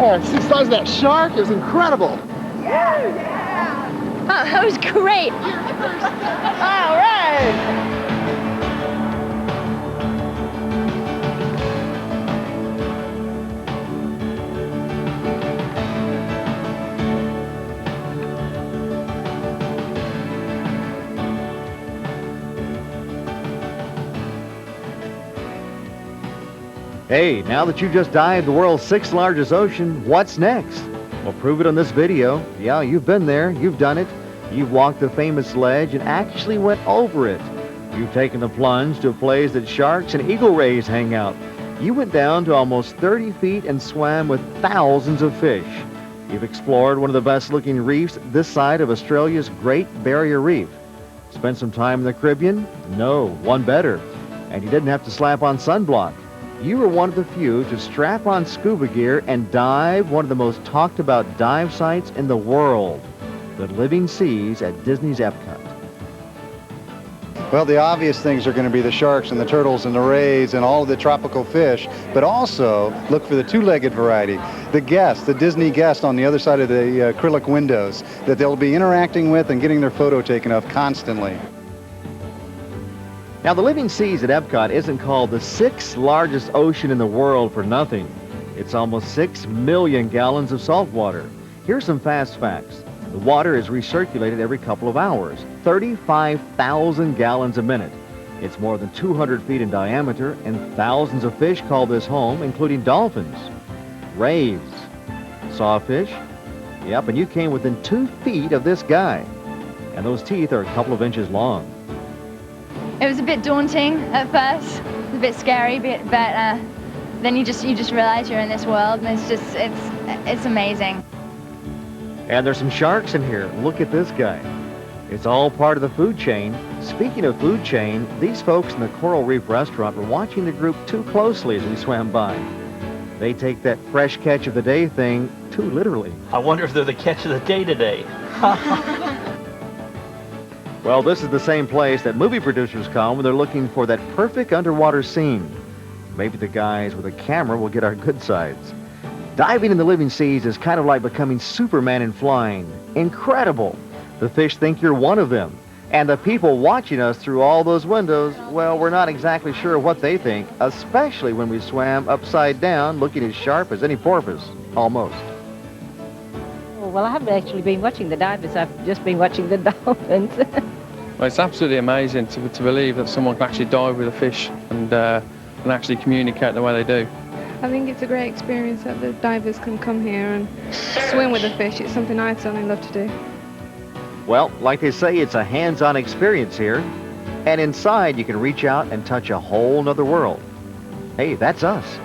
Oh, see the size of that shark? It was incredible. Oh, that was great. All right. Hey, now that you've just dived the world's 6th largest ocean, what's next? Well, prove it on this video. Yeah, you've been there, you've done it. You've walked the famous ledge and actually went over it. You've taken the plunge to a place that sharks and eagle rays hang out. You went down to almost 30 feet and swam with thousands of fish. You've explored one of the best-looking reefs this side of Australia's Great Barrier Reef. Spent some time in the Caribbean? No, one better. And you didn't have to slap on sunblock. You were one of the few to strap on scuba gear and dive one of the most talked about dive sites in the world, the living seas at Disney's EPCOT. Well, the obvious things are going to be the sharks and the turtles and the rays and all of the tropical fish, but also look for the two-legged variety, the guests, the Disney guests on the other side of the acrylic windows that they'll be interacting with and getting their photo taken of constantly. Now, the living seas at EPCOT isn't called the 6th largest ocean in the world for nothing. It's almost 6 million gallons of salt water. Here's some fast facts. The water is recirculated every couple of hours, 35,000 gallons a minute. It's more than 200 feet in diameter, and thousands of fish call this home, including dolphins, rays, sawfish. Yep, and you came within 2 feet of this guy. And those teeth are a couple of inches long. It was a bit daunting at first, a bit scary, but then you just realize you're in this world, and it's amazing. And there's some sharks in here. Look at this guy. It's all part of the food chain. Speaking of food chain, these folks in the Coral Reef restaurant were watching the group too closely as we swam by. They take that fresh catch of the day thing too literally. I wonder if they're the catch of the day today. Well, this is the same place that movie producers come when they're looking for that perfect underwater scene. Maybe the guys with a camera will get our good sides. Diving in the living seas is kind of like becoming Superman in flying. Incredible. The fish think you're one of them. And the people watching us through all those windows, well, we're not exactly sure what they think, especially when we swam upside down, looking as sharp as any porpoise, almost. Well, I haven't actually been watching the divers. I've just been watching the dolphins. Well, it's absolutely amazing to believe that someone can actually dive with a fish and actually communicate the way they do. I think it's a great experience that the divers can come here and swim with the fish. It's something I'd certainly love to do. Well, like they say, it's a hands-on experience here. And inside, you can reach out and touch a whole nother world. Hey, that's us.